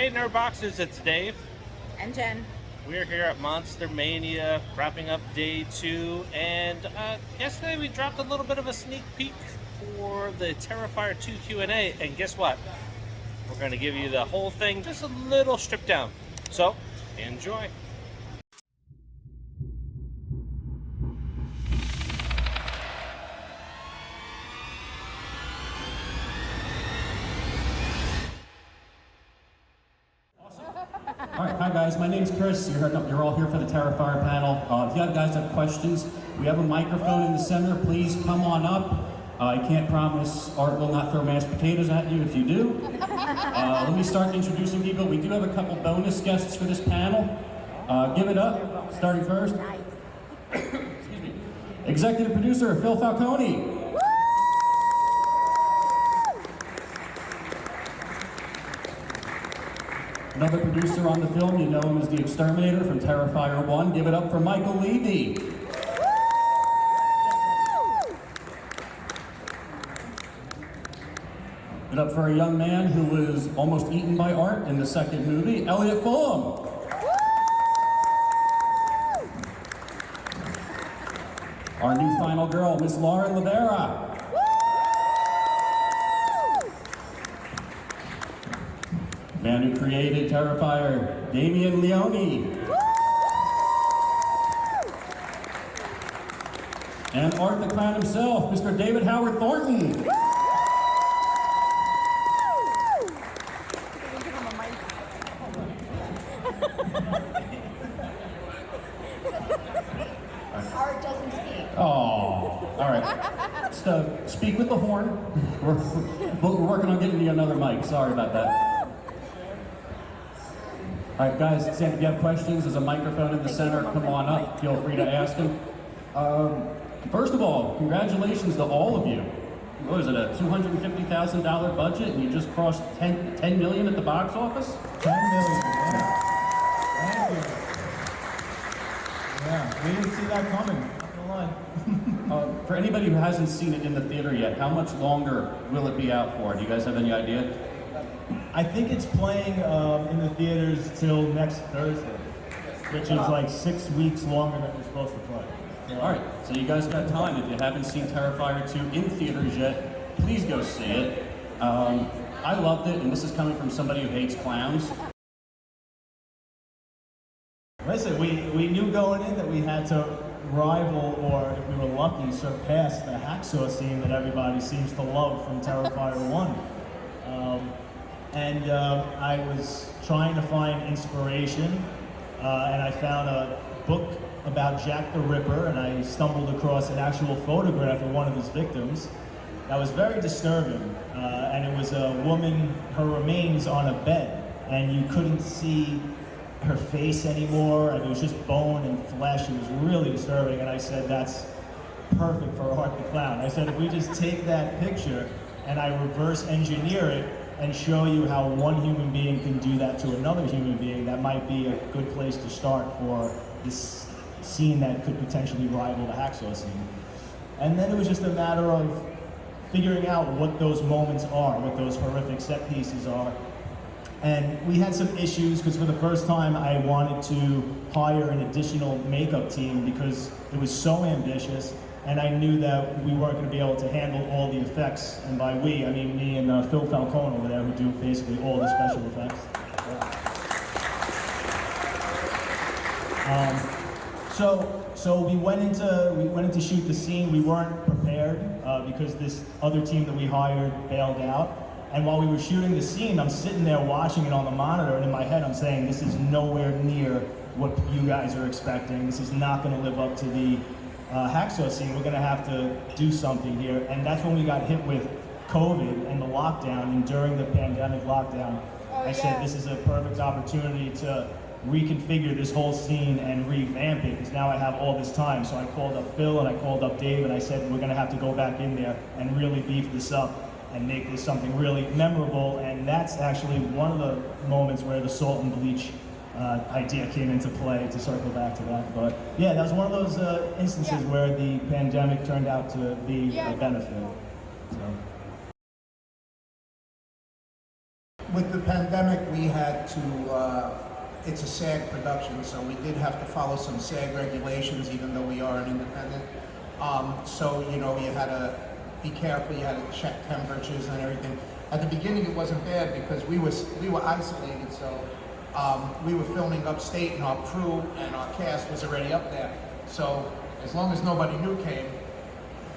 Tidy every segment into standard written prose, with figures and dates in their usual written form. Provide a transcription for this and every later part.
Hey Nerdboxers, it's Dave. And Jen. We're here at Monster-Mania, wrapping up day 2, and yesterday we dropped a little bit of a sneak peek for the Terrifier 2 Q&A, and guess what? We're going to give you the whole thing, just a little stripped down. So, enjoy. All right, hi guys, my name's Chris. You're all here for the Terrifier panel. If you guys have questions, we have a microphone in the center. Please come on up. I can't promise Art will not throw mashed potatoes at you if you do. Let me start introducing people. We do have a couple bonus guests for this panel. Give it up, starting first. Excuse me. Executive producer, Phil Falcone. Another producer on the film, you know him as the Exterminator from Terrifier 1. Give it up for Michael Levy. Give it up for a young man who was almost eaten by Art in the second movie, Elliot Fulham. Our new final girl, Miss Lauren Rivera. Man who created Terrifier, Damien Leone. And Art the Clown himself, Mr. David Howard Thornton. Art doesn't speak. Oh, all right. Just speak with the horn. We're working on getting you another mic. Sorry about that. All right, guys, if you have questions, there's a microphone in the center. Come on up. Feel free to ask them. First of all, congratulations to all of you. What is it, a $250,000 budget, and you just crossed 10 million at the box office? 10 million, yeah. Thank you. Yeah, we didn't see that coming, not gonna lie. For anybody who hasn't seen it in the theater yet, how much longer will it be out for? Do you guys have any idea? I think it's playing in the theaters till next Thursday, which is like 6 weeks longer than we're supposed to play. Yeah. All right, so you guys got time. If you haven't seen Terrifier 2 in theaters yet, please go see it. I loved it, and this is coming from somebody who hates clowns. Listen, we knew going in that we had to rival, or if we were lucky, surpass the hacksaw scene that everybody seems to love from Terrifier 1. I was trying to find inspiration, and I found a book about Jack the Ripper, and I stumbled across an actual photograph of one of his victims that was very disturbing. And it was a woman, her remains on a bed, and you couldn't see her face anymore, and it was just bone and flesh. It was really disturbing, and I said, that's perfect for Art the Clown. I said, if we just take that picture and I reverse engineer it and show you how one human being can do that to another human being, that might be a good place to start for this scene that could potentially rival the hacksaw scene. And then it was just a matter of figuring out what those moments are, what those horrific set pieces are. And we had some issues because for the first time I wanted to hire an additional makeup team because it was so ambitious, and I knew that we weren't going to be able to handle all the effects. And by we, I mean me and Phil Falcone over there, who do basically all the special effects. So we went into shoot the scene. We weren't prepared because this other team that we hired bailed out. And while we were shooting the scene, I'm sitting there watching it on the monitor, and in my head I'm saying, this is nowhere near what you guys are expecting. This is not going to live up to the hacksaw scene. We're going to have to do something here. And that's when we got hit with COVID and the lockdown. And during the pandemic lockdown, I said, this is a perfect opportunity to reconfigure this whole scene and revamp it, because now I have all this time. So I called up Phil and I called up Dave, and I said, we're going to have to go back in there and really beef this up and make this something really memorable. And that's actually one of the moments where the salt and bleach idea came into play, to circle back to that. But yeah, that was one of those instances where the pandemic turned out to be a benefit. So. with the pandemic, we had to, it's a SAG production, so we did have to follow some SAG regulations, even though we are an independent. So, you know, you had to be careful, you had to check temperatures and everything. At the beginning, it wasn't bad because we were isolated, so we were filming upstate and our crew and our cast was already up there. So as long as nobody new came,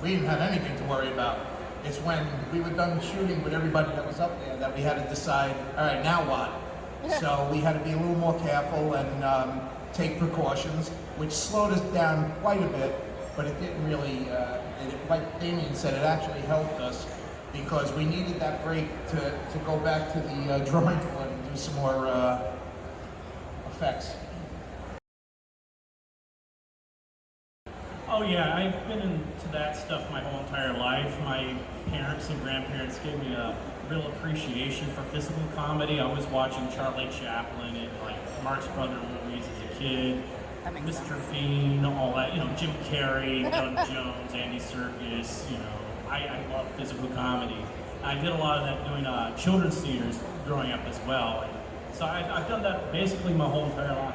we didn't have anything to worry about. It's when we were done shooting with everybody that was up there that we had to decide, all right, now what? So we had to be a little more careful and take precautions, which slowed us down quite a bit, but it didn't really, like Damien said, it actually helped us because we needed that break to go back to the drawing board and do some more effects. Oh yeah, I've been into that stuff my whole entire life. My parents and grandparents gave me a real appreciation for physical comedy. I was watching Charlie Chaplin and like Marx Brothers movies as a kid, Mr. Fiend, all that, you know, Jim Carrey, Doug Jones, Andy Serkis, you know. I love physical comedy. I did a lot of that doing children's theaters growing up as well. And so I've done that basically my whole entire life.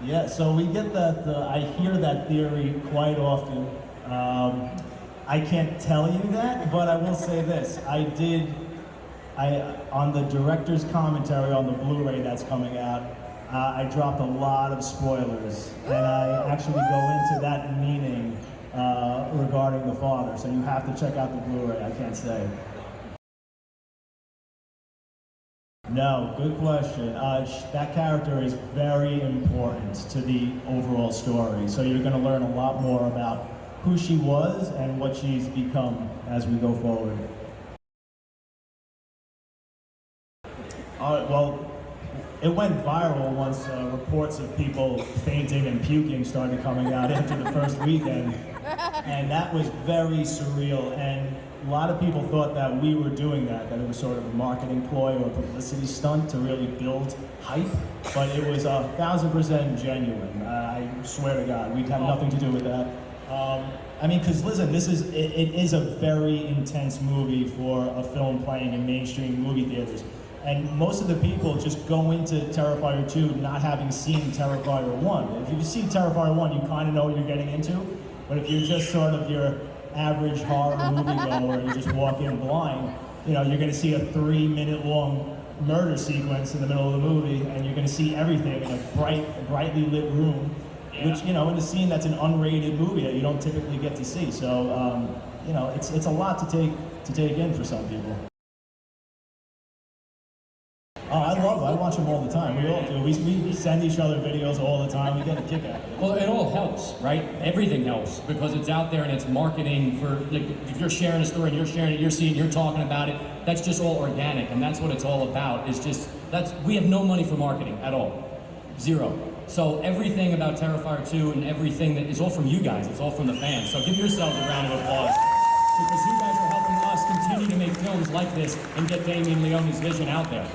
Yeah, so we get that, I hear that theory quite often. I can't tell you that, but I will say this. On the director's commentary on the Blu-ray that's coming out, I dropped a lot of spoilers, and I actually go into that meaning regarding the father, so you have to check out the Blu-ray, I can't say. No, good question. That character is very important to the overall story, so you're going to learn a lot more about who she was and what she's become as we go forward. Well, it went viral once reports of people fainting and puking started coming out after the first weekend, and that was very surreal, and a lot of people thought that we were doing that it was sort of a marketing ploy or a publicity stunt to really build hype, but it was 1,000% genuine. I swear to God, we had nothing to do with that. I mean, because listen, it is a very intense movie for a film playing in mainstream movie theaters. And most of the people just go into Terrifier 2 not having seen Terrifier 1. If you've seen Terrifier 1, you kind of know what you're getting into. But if you're just sort of your average horror moviegoer and you just walk in blind, you know, you're going to see a 3-minute-long murder sequence in the middle of the movie, and you're going to see everything in a brightly lit room, which, you know, in a scene that's an unrated movie that you don't typically get to see. So, you know, it's a lot to take in for some people. Oh, I love it. I watch them all the time. We all do. We send each other videos all the time. We get a kick out of it. Well, it all helps, right? Everything helps because it's out there and it's marketing for, like, if you're sharing a story and you're sharing it, you're seeing, you're talking about it, that's just all organic, and that's what it's all about. It's just, we have no money for marketing at all. Zero. So everything about Terrifier 2 and everything that is all from you guys, it's all from the fans. So give yourselves a round of applause because you guys are helping us continue to make films like this and get Damien Leone's vision out there.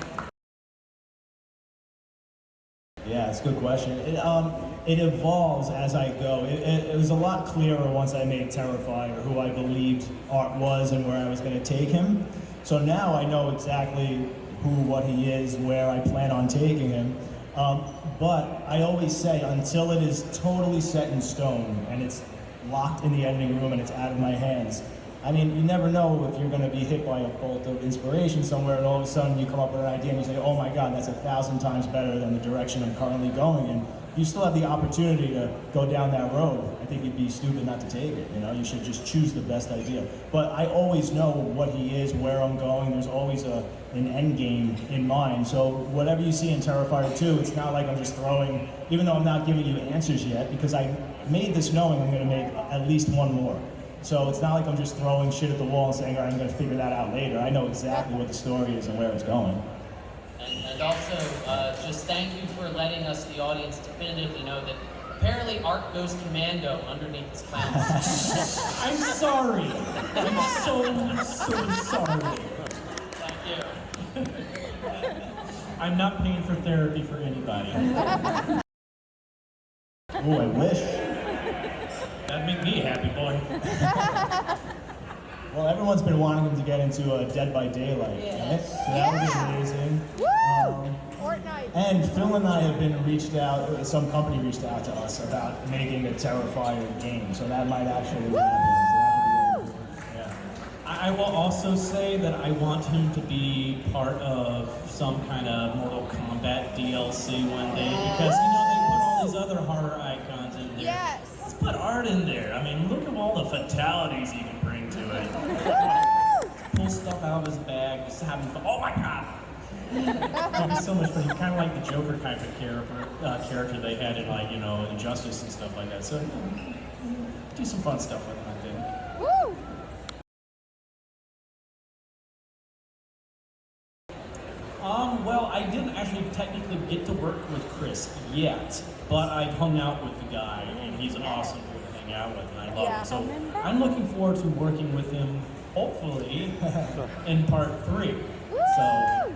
Yeah, it's a good question. It evolves as I go. It was a lot clearer once I made Terrifier, who I believed Art was and where I was going to take him. So now I know exactly who, what he is, where I plan on taking him. But I always say, until it is totally set in stone and it's locked in the editing room and it's out of my hands, I mean, you never know if you're going to be hit by a bolt of inspiration somewhere and all of a sudden you come up with an idea and you say, oh my God, that's 1,000 times better than the direction I'm currently going in. You still have the opportunity to go down that road. I think you'd be stupid not to take it, you know? You should just choose the best idea. But I always know what he is, where I'm going. There's always an end game in mind. So whatever you see in Terrifier 2, it's not like I'm just throwing, even though I'm not giving you answers yet, because I made this knowing I'm going to make at least one more. So it's not like I'm just throwing shit at the wall and saying, all right, I'm going to figure that out later. I know exactly what the story is and where it's going. And also, just thank you for letting us, the audience, definitively know that apparently Art goes commando underneath his clowns. I'm sorry. I'm so sorry. Thank you. I'm not paying for therapy for anybody. Oh, I wish. That'd make me a happy boy. Well, everyone's been wanting him to get into Dead by Daylight, right? So that would be amazing. Fortnite. And Phil and I have been reached out, some company reached out to us about making a Terrifier game, so that might actually happen. So that would be really cool. Yeah. I will also say that I want him to be part of some kind of Mortal Kombat DLC one day, because you know they put all these other horror icons in there. Yes. Let's put art in there. I mean, look at all the fatalities he can bring to it. Pull stuff out of his bag, just having fun. Oh my god! That'd be so much fun. Kind of like the Joker kind of character they had in, like, you know, Injustice and stuff like that. So do some fun stuff with him, I think. Woo! Well, I didn't actually technically get to work with Chris yet, but I've hung out with the guy, and he's awesome to hang out with, and I love him. So I'm looking forward to working with him, hopefully, in part 3. So,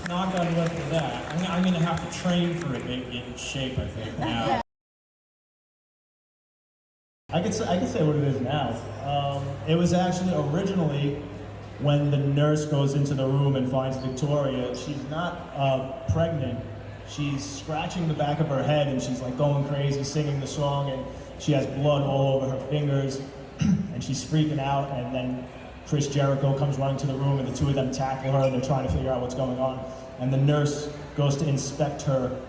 knock on wood for that. I'm going to have to train for it, get in shape, I think, now. I could say what it is now. It was actually originally when the nurse goes into the room and finds Victoria. She's not pregnant. She's scratching the back of her head and she's like going crazy, singing the song, and she has blood all over her fingers, and she's freaking out. And then Chris Jericho comes running to the room, and the two of them tackle her, and they're trying to figure out what's going on. And the nurse goes to inspect her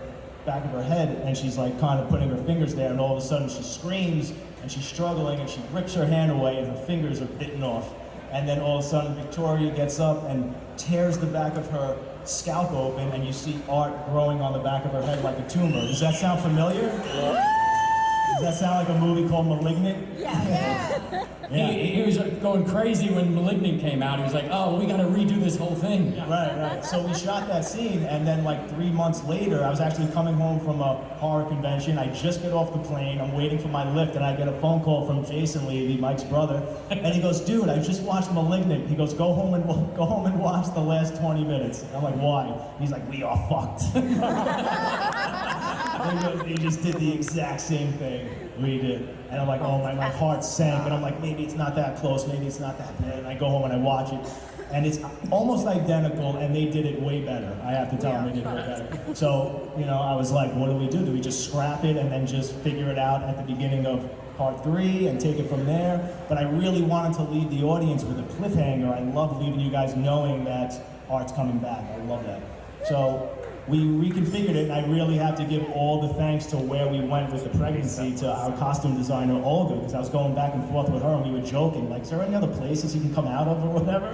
back of her head, and she's like kind of putting her fingers there, and all of a sudden she screams, and she's struggling, and she rips her hand away, and her fingers are bitten off. And then all of a sudden Victoria gets up and tears the back of her scalp open, and you see art growing on the back of her head like a tumor. Does that sound familiar? Does that sound like a movie called Malignant? Yeah. He was going crazy when Malignant came out. He was like, oh, we got to redo this whole thing. Right. So we shot that scene, and then like 3 months later, I was actually coming home from a horror convention. I just get off the plane. I'm waiting for my lift, and I get a phone call from Jason Levy, Mike's brother, and he goes, "Dude, I just watched Malignant." He goes, "Go home and watch the last 20 minutes." And I'm like, "Why?" He's like, "We are fucked." He just did the exact same thing we did. And I'm like, oh, my heart sank. And I'm like, maybe it's not that close, maybe it's not that bad. And I go home and I watch it. And it's almost identical, and they did it way better. I have to tell them they did it way better. So, you know, I was like, what do we do? Do we just scrap it and then just figure it out at the beginning of part 3 and take it from there? But I really wanted to leave the audience with a cliffhanger. I love leaving you guys knowing that Art's coming back. I love that. So we reconfigured it, and I really have to give all the thanks to where we went with the pregnancy to our costume designer, Olga, because I was going back and forth with her, and we were joking, like, is there any other places he can come out of or whatever?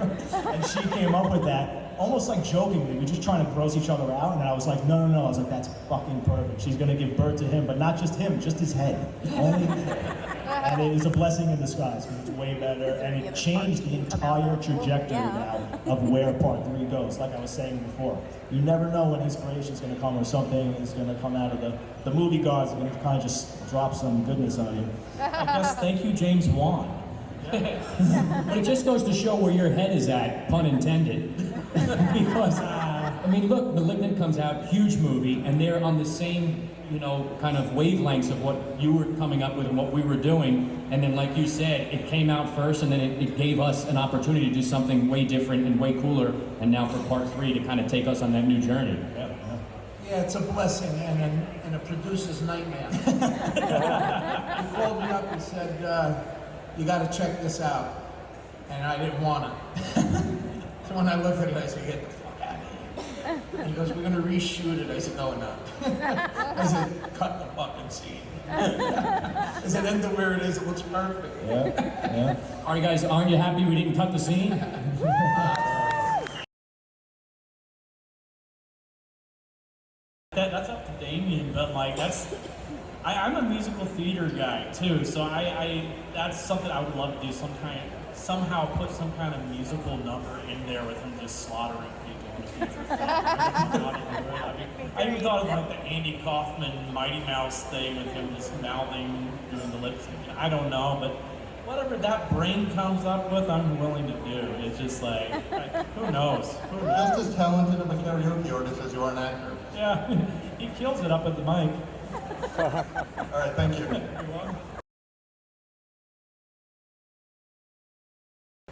And she came up with that, almost like jokingly. We're just trying to gross each other out, and I was like, no. I was like, that's fucking perfect. She's gonna give birth to him, but not just him, just his head. Only his head. And it was a blessing in disguise, because it's way better, and it changed the entire trajectory now of where part 3 goes, like I was saying before. You never know when inspiration is going to come, or something is going to come out of the movie gods are going to kind of just drop some goodness on you. I guess thank you, James Wan. But it just goes to show where your head is at, pun intended. Because, I mean, look, Malignant comes out, huge movie, and they're on the same, you know, kind of wavelengths of what you were coming up with and what we were doing. And then, like you said, it came out first, and then it gave us an opportunity to do something way different and way cooler. And now for part 3 to kind of take us on that new journey. Yeah, it's a blessing and a producer's nightmare. He called me up and said, you got to check this out. And I didn't want to. So when I looked at it, I said, get the fuck out of here. And he goes, we're going to reshoot it. I said, no, we're not. I said, cut the fucking scene. I said, end it where it is. It looks perfect. Yeah. All right, guys, aren't you happy we didn't cut the scene? That's up to Damien, but like I'm a musical theater guy too, so I that's something I would love to do. Somehow put some kind of musical number in there with him just slaughtering people in the future. I even thought of like the Andy Kaufman Mighty Mouse thing with him just mouthing, doing the lip sync. I don't know, but whatever that brain comes up with, I'm willing to do. It's just like who knows? Just as talented of a karaoke artist as you are an actor. Yeah, he kills it up at the mic. All right, thank you.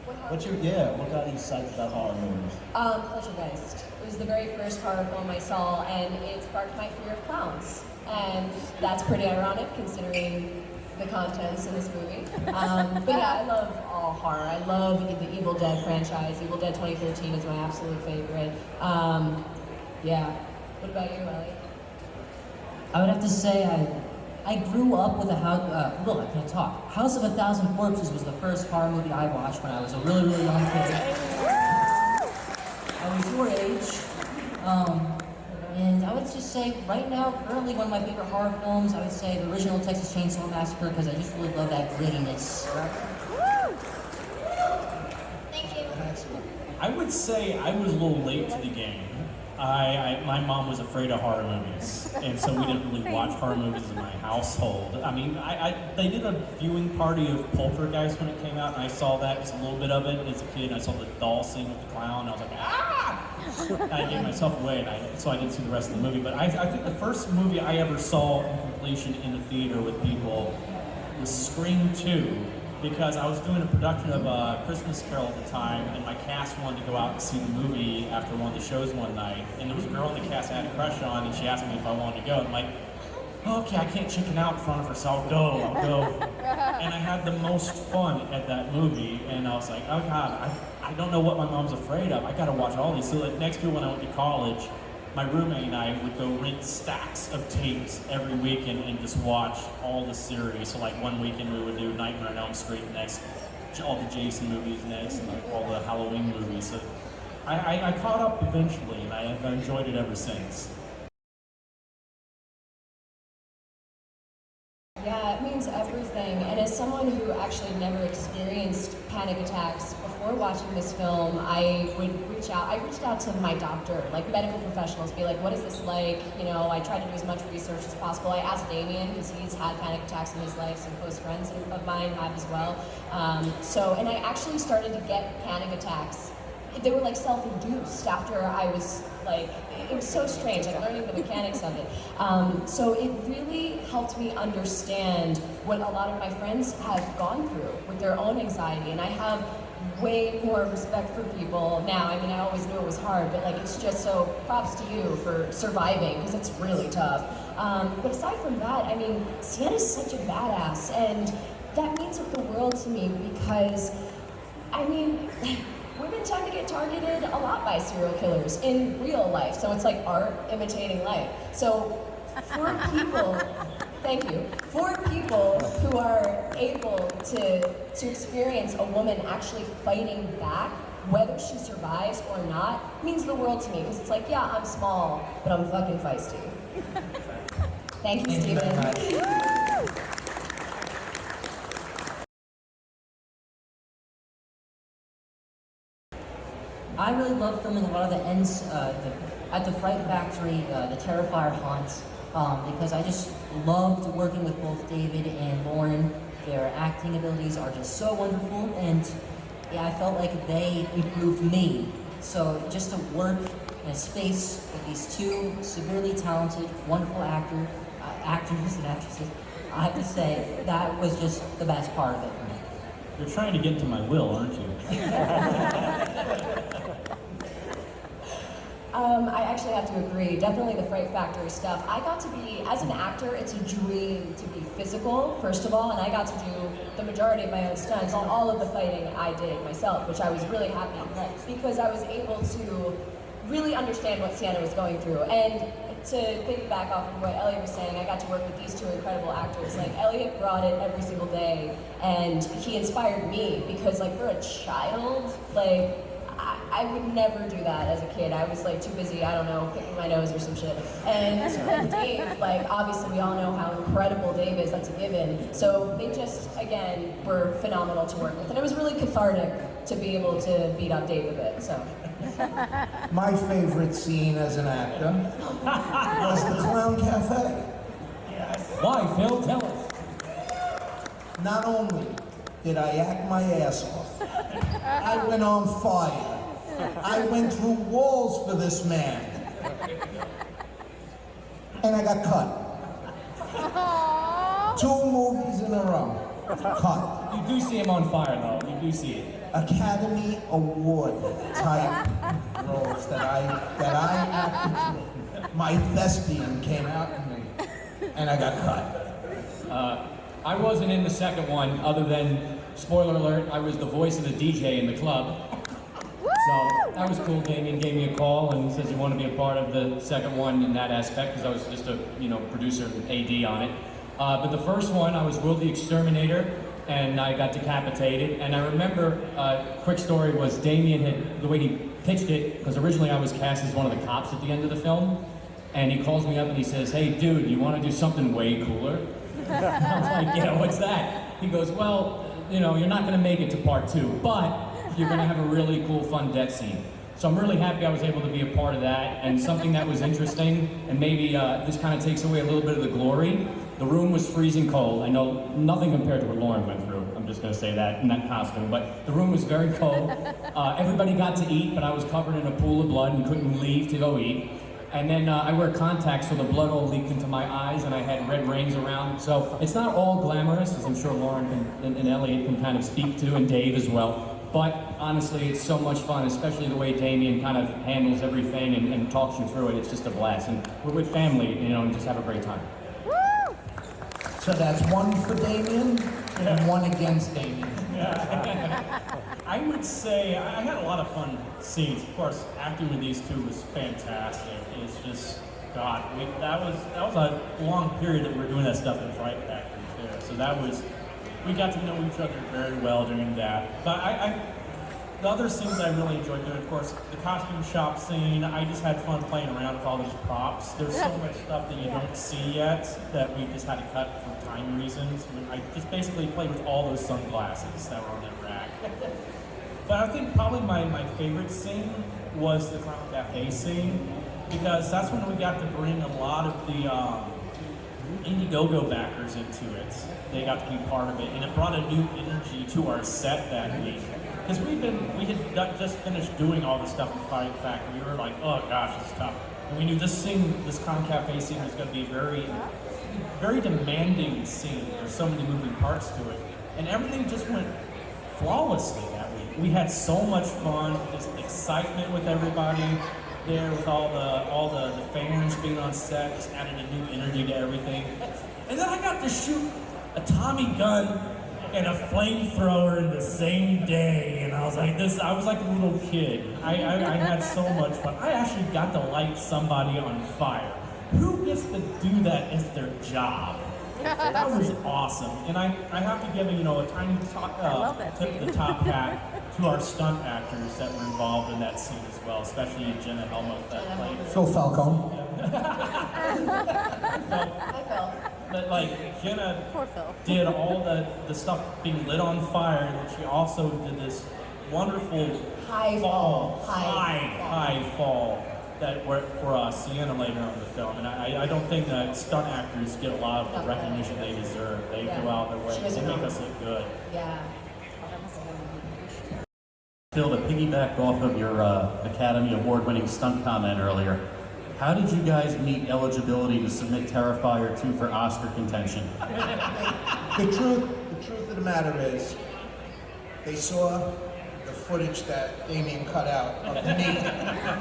When What got you psyched about horror movies? Poltergeist. It was the very first horror film I saw, and it sparked my fear of clowns. And that's pretty ironic considering the contents in this movie. But yeah, I love all horror. I love the Evil Dead franchise. Evil Dead 2013 is my absolute favorite. Yeah. What about you, Ellie? I would have to say I grew up with a house. I can't talk. House of a Thousand Corpses was the first horror movie I watched when I was a really, really young kid. I was your age, and I would just say right now, currently one of my favorite horror films, I would say the original Texas Chainsaw Massacre, because I just really love that grittiness. Thank you. I would say I was a little late to the game. My mom was afraid of horror movies, and so we didn't really watch horror movies in my household. I mean, they did a viewing party of Poltergeist when it came out, and I saw that, just a little bit of it as a kid. I saw the doll scene with the clown, and I was like, ah! I gave myself away, and so I didn't see the rest of the movie. But I think the first movie I ever saw in completion in the theater with people was Scream 2. Because I was doing a production of a Christmas Carol at the time, and my cast wanted to go out and see the movie after one of the shows one night. And there was a girl in the cast I had a crush on, and she asked me if I wanted to go. And I'm like, okay, I can't chicken out in front of her, so I'll go. And I had the most fun at that movie, and I was like, oh God, I don't know what my mom's afraid of. I gotta watch all these. So that next year when I went to college, my roommate and I would go rent stacks of tapes every weekend and just watch all the series. So like one weekend we would do Nightmare on Elm Street next, all the Jason movies next, and like all the Halloween movies. So I caught up eventually, and I've enjoyed it ever since. Yeah, it means everything. And as someone who actually never experienced panic attacks before watching this film, I reached out to my doctor, like medical professionals, be like, what is this like? You know, I tried to do as much research as possible. I asked Damien, because he's had panic attacks in his life, some close friends of mine have as well. And I actually started to get panic attacks. They were like self-induced after I was like, it was so strange, like learning the mechanics of it. So it really helped me understand what a lot of my friends have gone through with their own anxiety. And I have way more respect for people now. I mean, I always knew it was hard, but like, it's just so props to you for surviving, because it's really tough. But aside from that, I mean, Sienna's such a badass, and that means the world to me, because, I mean, women tend to get targeted a lot by serial killers in real life. So it's like art imitating life. So for people, thank you, for people who are able to experience a woman actually fighting back, whether she survives or not, means the world to me. Because it's like, yeah, I'm small, but I'm fucking feisty. Thank you, Stephen. I really love filming a lot of the ends at the Fright Factory, the Terrifier haunts, because I just loved working with both David and Lauren. Their acting abilities are just so wonderful, and yeah, I felt like they improved me. So just to work in a space with these two severely talented, wonderful actors and actresses, I have to say that was just the best part of it for me. You're trying to get into my will, aren't you? I actually have to agree. Definitely the Fright Factory stuff. I got to be, as an actor, it's a dream to be physical, first of all, and I got to do the majority of my own stunts, and all of the fighting I did myself, which I was really happy because I was able to really understand what Sienna was going through. And to piggyback off of what Elliot was saying, I got to work with these two incredible actors. Like, Elliot brought it every single day, and he inspired me, because like, for a child, like, I would never do that as a kid. I was like too busy, I don't know, picking my nose or some shit. And Dave, like, obviously we all know how incredible Dave is, that's a given. So they just, again, were phenomenal to work with. And it was really cathartic to be able to beat up Dave a bit, so. My favorite scene as an actor was the Clown Cafe. Why, Phil? Tell us. Not only did I act my ass off, I went on fire. I went through walls for this man. And I got cut. 2 movies in a row. Cut. You do see him on fire, though. You do see it. Academy Award type roles that I acted through. My thespian came out in me, and I got cut. I wasn't in the second one, other than, spoiler alert, I was the voice of the DJ in the club. So that was cool. Damien gave me a call and says he wanted to be a part of the second one in that aspect, because I was just a producer and AD on it. But the first one, I was Will the Exterminator, and I got decapitated. And I remember, quick story was Damien had, the way he pitched it, because originally I was cast as one of the cops at the end of the film, and he calls me up and he says, "Hey dude, you want to do something way cooler?" I was like, "Yeah, what's that?" He goes, "Well, you're not going to make it to part 2, but you're going to have a really cool, fun death scene." So I'm really happy I was able to be a part of that, and something that was interesting, and maybe this kind of takes away a little bit of the glory. The room was freezing cold. I know nothing compared to what Lauren went through. I'm just going to say that in that costume, but the room was very cold. Everybody got to eat, but I was covered in a pool of blood and couldn't leave to go eat. And then I wear contacts so the blood all leaked into my eyes, and I had red rings around. So it's not all glamorous, as I'm sure Lauren and Elliot can kind of speak to, and Dave as well. But honestly, it's so much fun, especially the way Damien kind of handles everything and talks you through it. It's just a blast. And we're with family, and just have a great time. So that's one for Damien and one against Damien. I would say I had a lot of fun scenes. Of course, acting with these two was fantastic. It's just, God, that was a long period that we were doing that stuff in Fright Factory too. So we got to know each other very well during that. But the other scenes I really enjoyed doing, of course, the costume shop scene. I just had fun playing around with all these props. There's so much stuff that you don't see yet that we just had to cut for time reasons. I just basically played with all those sunglasses that were on that rack. But I think probably my favorite scene was the Clown Cafe scene, because that's when we got to bring a lot of the Indiegogo backers into it. They got to be part of it, and it brought a new energy to our set that week. Because we had just finished doing all the stuff in Fright Factory. We were like, oh gosh, it's tough. And we knew this Clown Cafe scene was going to be a very, very demanding scene. There's so many moving parts to it. And everything just went flawlessly that week. We had so much fun, just excitement with everybody there, with all the fans being on set, just adding a new energy to everything. And then I got to shoot a Tommy gun and a flamethrower in the same day, and I was like a little kid. I had so much fun. I actually got to light somebody on fire. Who gets to do that as their job? That was awesome. And I have to give a tiny tip of the top hat to our stunt actors that were involved in that scene as well, especially Jenna Helmuth that played Phil Falcone. But Jenna did all the stuff being lit on fire, and she also did this wonderful high fall that worked for Sienna later on in the film. And I don't think that stunt actors get a lot of the recognition they deserve. They go out of their way to make us look good. Yeah. Phil, to piggyback off of your Academy Award-winning stunt comment earlier, how did you guys meet eligibility to submit Terrifier 2 for Oscar contention? The truth of the matter is, they saw the footage that Damien cut out of me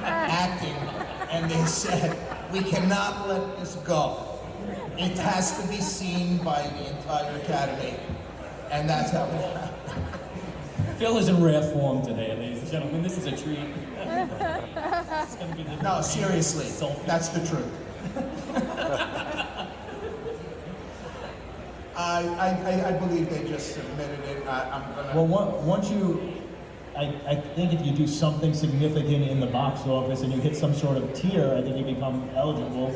acting, and they said, we cannot let this go. It has to be seen by the entire Academy. And that's how it happened. Phil is in rare form today, ladies and gentlemen. This is a treat. It's gonna be the No, seriously, that's the truth. I believe they just submitted it. I think if you do something significant in the box office and you hit some sort of tier, I think you become eligible,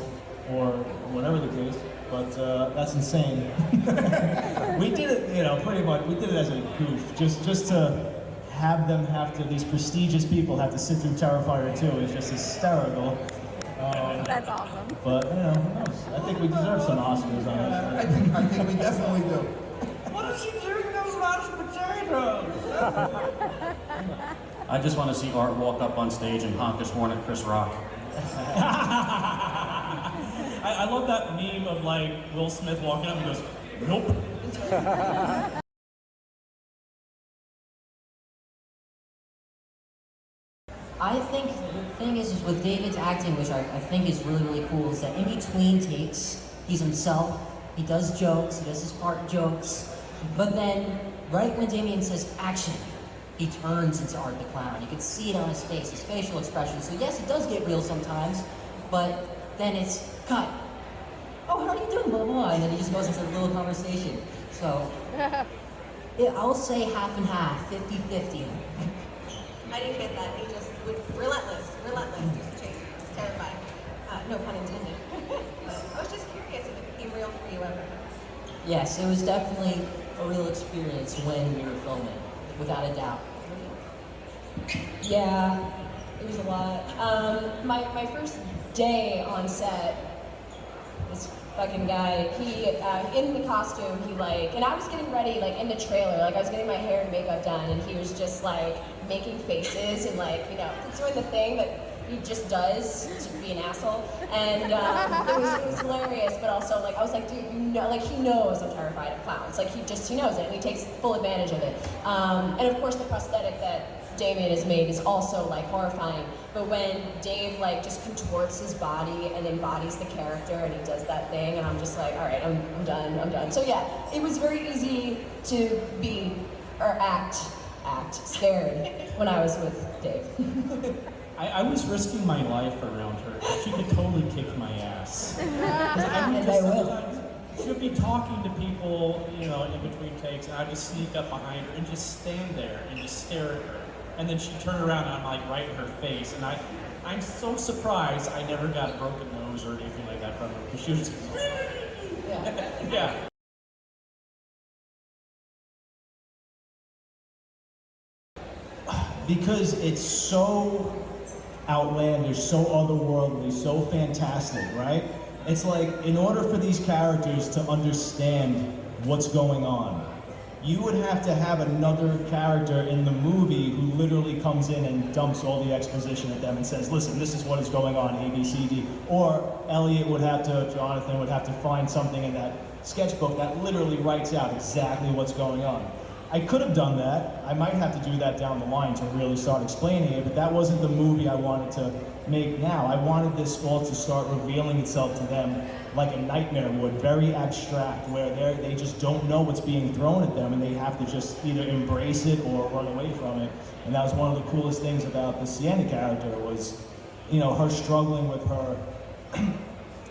or whatever the case. But that's insane. We did it, pretty much. We did it as a goof, just to have these prestigious people have to sit through Terrifier 2 is just hysterical. That's awesome. But who knows? I think we deserve some Oscars on this. I think we definitely do. What is she doing those mashed potatoes? I just want to see Art walk up on stage and honk his horn at Chris Rock. I love that meme of Will Smith walking up and goes, nope. I think the thing is with David's acting, which I think is really, really cool, is that in between takes, he's himself, he does jokes, he does his part jokes, but then right when Damien says action, he turns into Art the Clown. You can see it on his face, his facial expressions. So yes, it does get real sometimes, but then it's cut. Oh, how are you doing, blah, blah, and then he just goes into a little conversation. So, I'll say half and half, 50-50. I didn't get that. He just relentless, just chasing. It's terrifying. No pun intended. But I was just curious if it became real for you ever. Yes, it was definitely a real experience when we were filming, without a doubt. Yeah, it was a lot. My first day on set, this fucking guy, he, in the costume, he like, and I was getting ready, like, in the trailer, like, I was getting my hair and makeup done, and he was just, like, making faces and, like, you know, doing the thing that he just does to be an asshole, and it was hilarious, but also, like, I was like, dude, you know, like, he knows I'm terrified of clowns, like, he knows it, and he takes full advantage of it, and of course, the prosthetic that Damien has made is also like horrifying, but when Dave like just contorts his body and embodies the character and he does that thing, and I'm just like, all right, I'm done. So yeah, it was very easy to be or act scared when I was with Dave. I was risking my life around her. She could totally kick my ass. And I will. She'd be talking to people, you know, in between takes, and I'd just sneak up behind her and just stand there and just stare at her. And then she'd turn around and I'm like right in her face, and I'm so surprised I never got a broken nose or anything like that from her, because she was just yeah. Because it's so outlandish, so otherworldly, so fantastic, right? It's like, in order for these characters to understand what's going on, you would have to have another character in the movie who literally comes in and dumps all the exposition at them and says, listen, this is what is going on, A, B, C, D. Or Jonathan would have to find something in that sketchbook that literally writes out exactly what's going on. I could have done that. I might have to do that down the line to really start explaining it, but that wasn't the movie I wanted to make now. I wanted this all to start revealing itself to them like a nightmare would, very abstract, where they just don't know what's being thrown at them and they have to just either embrace it or run away from it. And that was one of the coolest things about the Sienna character was, you know, her struggling with her,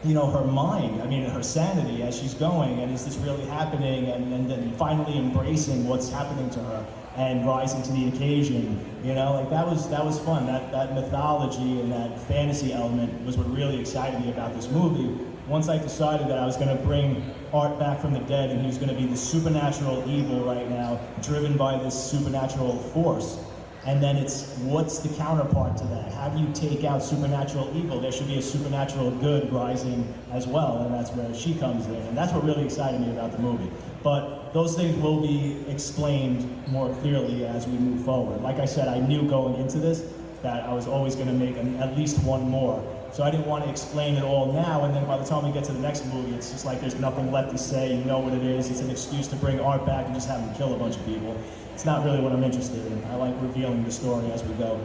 you know, her mind, I mean, her sanity as she's going, and is this really happening, and then finally embracing what's happening to her and rising to the occasion, you know, like that was fun. That mythology and that fantasy element was what really excited me about this movie. Once I decided that I was going to bring Art back from the dead and he was going to be the supernatural evil right now, driven by this supernatural force, and then it's, what's the counterpart to that? How do you take out supernatural evil? There should be a supernatural good rising as well, and that's where she comes in, and that's what really excited me about the movie. But those things will be explained more clearly as we move forward. Like I said, I knew going into this that I was always going to make at least one more. So I didn't want to explain it all now, and then by the time we get to the next movie, it's just like there's nothing left to say, you know what it is, it's an excuse to bring Art back and just have him kill a bunch of people. It's not really what I'm interested in. I like revealing the story as we go.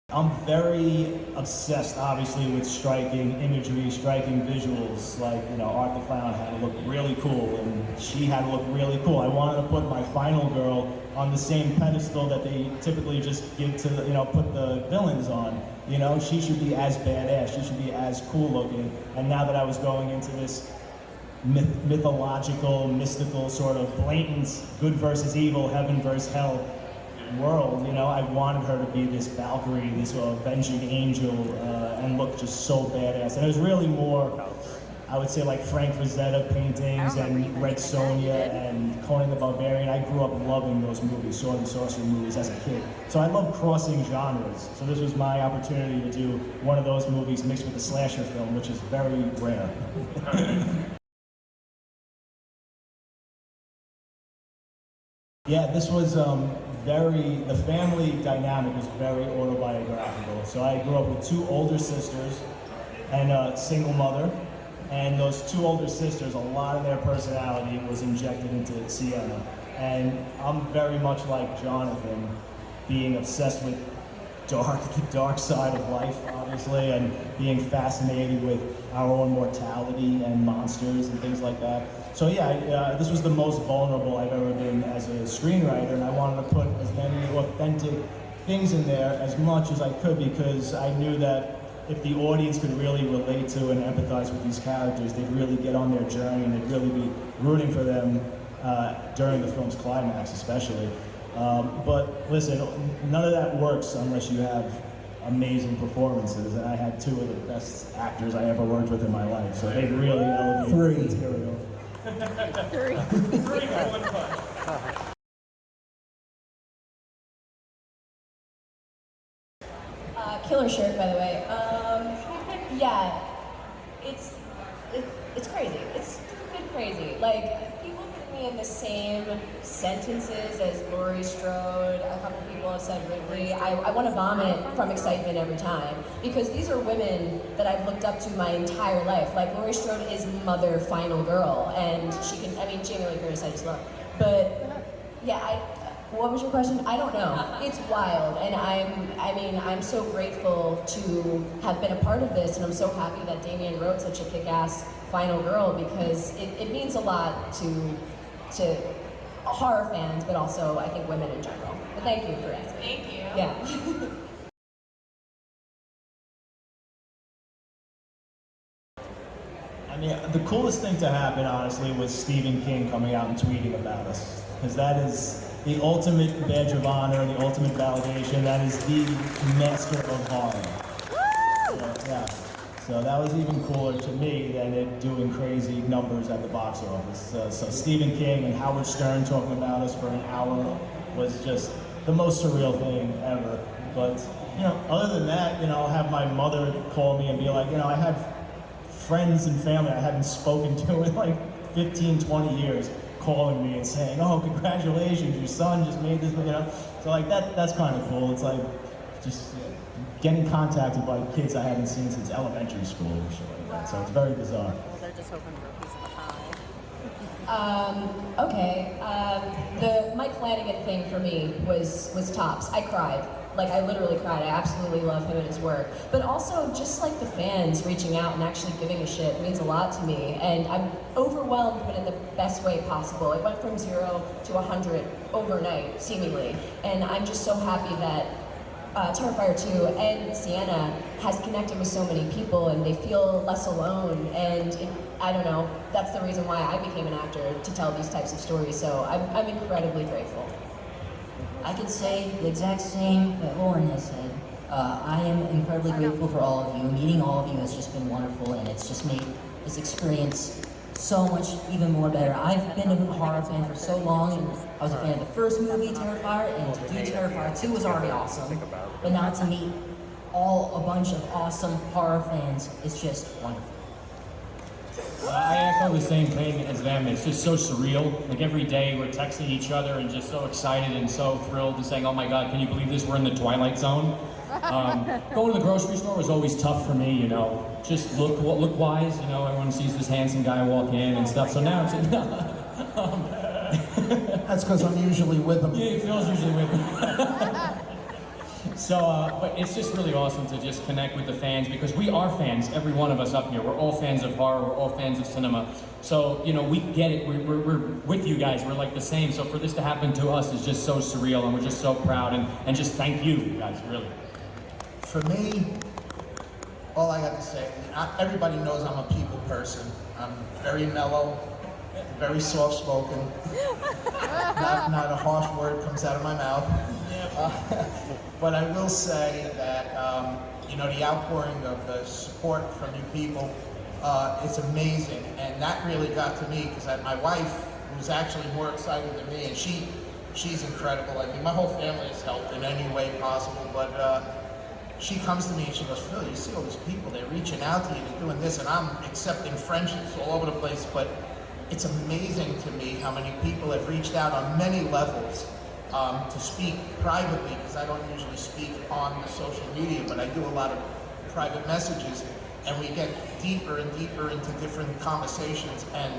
I'm very obsessed, obviously, with striking imagery, striking visuals. Like, you know, Art the Clown had to look really cool, and she had to look really cool. I wanted to put my final girl on the same pedestal that they typically just give to, you know, put the villains on. You know, she should be as badass, she should be as cool looking. And now that I was going into this mythological, mystical, sort of blatant good versus evil, heaven versus hell world, you know, I wanted her to be this Valkyrie, this avenging angel, and look just so badass. And it was really more, I would say, like Frank Frazetta paintings and Red Sonja and Conan the Barbarian. I grew up loving those movies, sword and sorcery movies as a kid. So I love crossing genres. So this was my opportunity to do one of those movies mixed with a slasher film, which is very rare. Yeah, this was the family dynamic was very autobiographical. So I grew up with two older sisters and a single mother. And those two older sisters, a lot of their personality was injected into Sienna. And I'm very much like Jonathan, being obsessed with the dark side of life, obviously, and being fascinated with our own mortality and monsters and things like that. So yeah, this was the most vulnerable I've ever been as a screenwriter, and I wanted to put as many authentic things in there as much as I could, because I knew that if the audience could really relate to and empathize with these characters, they'd really get on their journey and they'd really be rooting for them during the film's climax, especially. But listen, none of that works unless you have amazing performances, and I had two of the best actors I ever worked with in my life, so they really elevated the material. Three. Killer shirt, by the way. Yeah, it's crazy. It's stupid crazy. Like, people put me in the same sentences as Laurie Strode. A couple people have said Ridley. I want to vomit from excitement every time, because these are women that I've looked up to my entire life. Like, Laurie Strode is mother final girl, and she can, I mean, Jamie Lee Curtis I just love. But yeah, what was your question? I don't know. It's wild, and I'm so grateful to have been a part of this, and I'm so happy that Damien wrote such a kick-ass final girl, because it means a lot to horror fans, but also I think women in general. But thank you for asking. Thank you. Yeah. I mean, the coolest thing to happen, honestly, was Stephen King coming out and tweeting about us, because that is the ultimate badge of honor, the ultimate validation. That is the master of horror. So, yeah. So that was even cooler to me than it doing crazy numbers at the box office. So Stephen King and Howard Stern talking about us for an hour was just the most surreal thing ever. But, you know, other than that, you know, I'll have my mother call me and be like, you know, I have friends and family I haven't spoken to in like 15, 20 years calling me and saying, oh, congratulations, your son just made this, you know. So like that's kind of cool. It's like just getting contacted by kids I haven't seen since elementary school or shit like that. So it's very bizarre. Well, they're just hoping for a piece of the pie. Okay. The Mike Flanagan thing for me was tops. I cried. Like, I literally cried. I absolutely love him and his work. But also, just like the fans reaching out and actually giving a shit means a lot to me. And I'm overwhelmed, but in the best way possible. It went from 0 to 100 overnight, seemingly. And I'm just so happy that Terrifier 2 and Sienna has connected with so many people, and they feel less alone. And I don't know, that's the reason why I became an actor, to tell these types of stories. So I'm incredibly grateful. I could say the exact same that Lauren has said. I am incredibly grateful for all of you. Meeting all of you has just been wonderful, and it's just made this experience so much even more better. I've been a horror fan for so long, and I was a fan of the first movie, Terrifier, and to do Terrifier 2 was already awesome. But now to meet a bunch of awesome horror fans is just wonderful. I echo the same thing as them. It's just so surreal. Like, every day we're texting each other and just so excited and so thrilled and saying, oh my God, can you believe this? We're in the Twilight Zone. Going to the grocery store was always tough for me, you know. Just look-wise, you know, everyone sees this handsome guy walk in and stuff. So now it's That's because I'm usually with them. Yeah, Phil's usually with me. So, but it's just really awesome to just connect with the fans, because we are fans, every one of us up here. We're all fans of horror, we're all fans of cinema. So, you know, we get it, we're with you guys, we're like the same. So for this to happen to us is just so surreal, and we're just so proud, and just thank you guys, really. For me, all I got to say, everybody knows I'm a people person. I'm very mellow, very soft-spoken. Not a harsh word comes out of my mouth. But I will say that, you know, the outpouring of the support from you people, it's amazing. And that really got to me, because my wife was actually more excited than me, and she's incredible. I mean, my whole family has helped in any way possible, but she comes to me and she goes, Phil, you see all these people, they're reaching out to you, they're doing this, and I'm accepting friendships all over the place, but it's amazing to me how many people have reached out on many levels to speak privately, because I don't usually speak on the social media, but I do a lot of private messages, and we get deeper and deeper into different conversations, and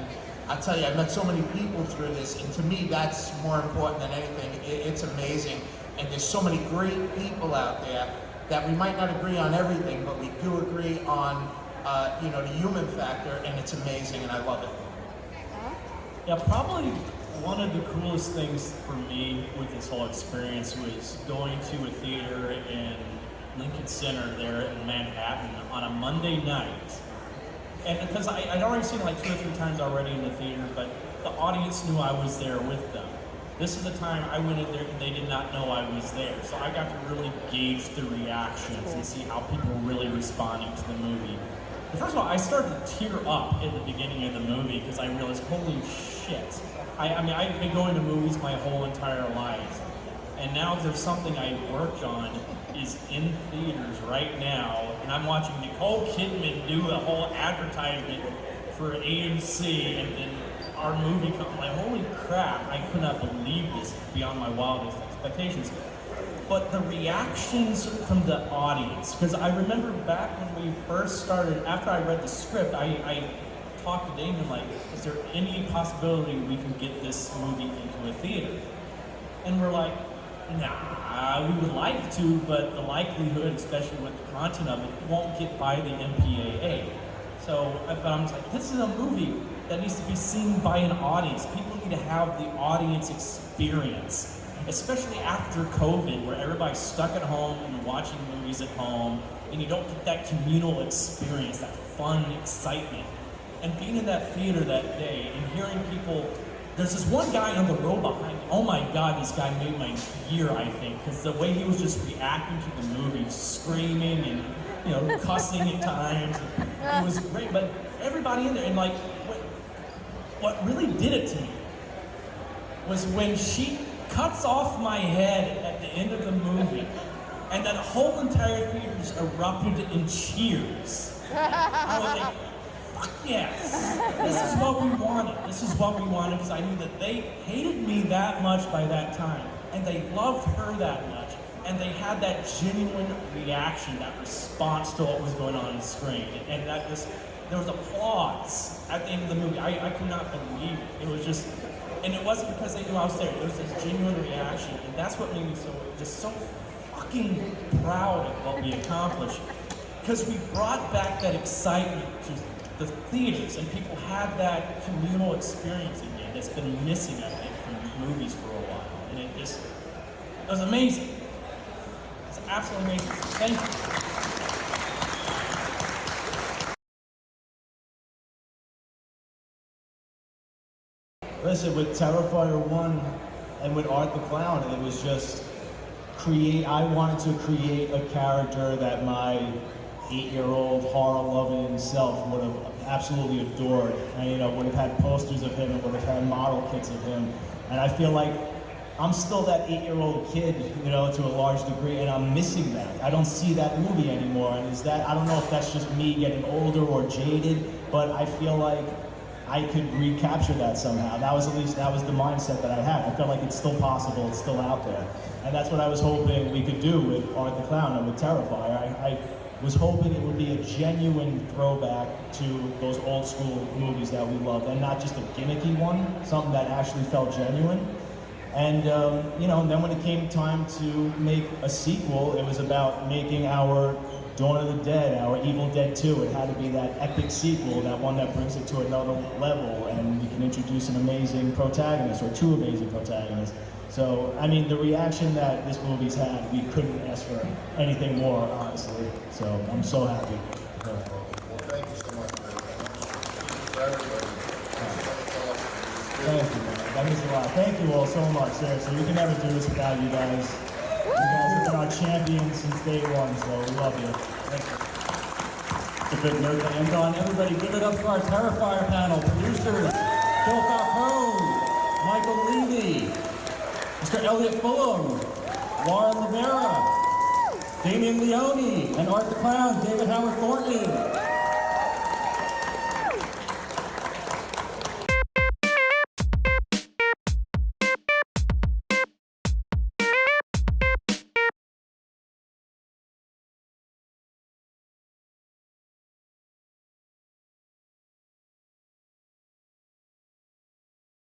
I tell you, I met so many people through this, and to me, that's more important than anything. It's amazing, and there's so many great people out there that we might not agree on everything, but we do agree on, the human factor, and it's amazing, and I love it. Yeah, probably one of the coolest things for me with this whole experience was going to a theater in Lincoln Center there in Manhattan on a Monday night. And because I'd already seen it like 2 or 3 times already in the theater, but the audience knew I was there with them. This is the time I went in there and they did not know I was there. So I got to really gauge the reactions and see how people were really responding to the movie. And first of all, I started to tear up at the beginning of the movie because I realized, holy shit. I mean, I've been going to movies my whole entire life. And now there's something I worked on is in theaters right now, and I'm watching Nicole Kidman do a whole advertisement for AMC, and then our movie comes. Like, holy crap, I could not believe this beyond my wildest expectations. But the reactions from the audience, because I remember back when we first started, after I read the script, I talked to Damon like, is there any possibility we can get this movie into a theater? And we're like, nah, we would like to, but the likelihood, especially with the content of it, won't get by the MPAA. So, but I'm like, this is a movie that needs to be seen by an audience. People need to have the audience experience, especially after COVID, where everybody's stuck at home and watching movies at home, and you don't get that communal experience, that fun excitement. And being in that theater that day and hearing people. There's this one guy on the row behind me. Oh my God, this guy made my year, I think, because the way he was just reacting to the movie, screaming and cussing at times. It was great, but everybody in there, and like, what really did it to me was when she cuts off my head at the end of the movie, and that whole entire theater just erupted in cheers. I was like, fuck yes, this is what we wanted. This is what we wanted, because I knew that they hated me that much by that time, and they loved her that much, and they had that genuine reaction, that response to what was going on the screen, and that just, there was applause at the end of the movie. I could not believe it. It was just, and it wasn't because they knew I was there. There was this genuine reaction, and that's what made me so fucking proud of what we accomplished, because we brought back that excitement to the theaters, and people had that communal experience again that's been missing, I think, from movies for a while. And it was amazing. It's absolutely amazing. Thank you. Listen, with Terrifier 1 and with Art the Clown, it was just I wanted to create a character that my 8-year-old horror-loving self would have absolutely adored, and would have had posters of him and would have had model kits of him. And I feel like I'm still that 8-year-old kid, to a large degree, and I'm missing that. I don't see that movie anymore, and I don't know if that's just me getting older or jaded, but I feel like I could recapture that somehow. That was the mindset that I had. I felt like it's still possible, it's still out there. And that's what I was hoping we could do with Art the Clown and with Terrifier. I was hoping it would be a genuine throwback to those old school movies that we loved, and not just a gimmicky one, something that actually felt genuine. And then when it came time to make a sequel, it was about making our Dawn of the Dead, our Evil Dead 2. It had to be that epic sequel, that one that brings it to another level, and we can introduce an amazing protagonist, or 2 amazing protagonists. So, the reaction that this movie's had, we couldn't ask for anything more, honestly. So, I'm so happy. Well, thank you so much, man. For everybody. Thank you, man. That means a lot. Thank you all so much, seriously. We can never do this without you guys. You guys have been our champions since day one, so we love you. Thank you. It's a good note to end on. Everybody give it up for our Terrifier panel. Producers, Phil Falcone, Michael Levy, Mr. Elliot Fulham, Lauren Rivera, Damian Leone, and Art the Clown, David Howard Thornton.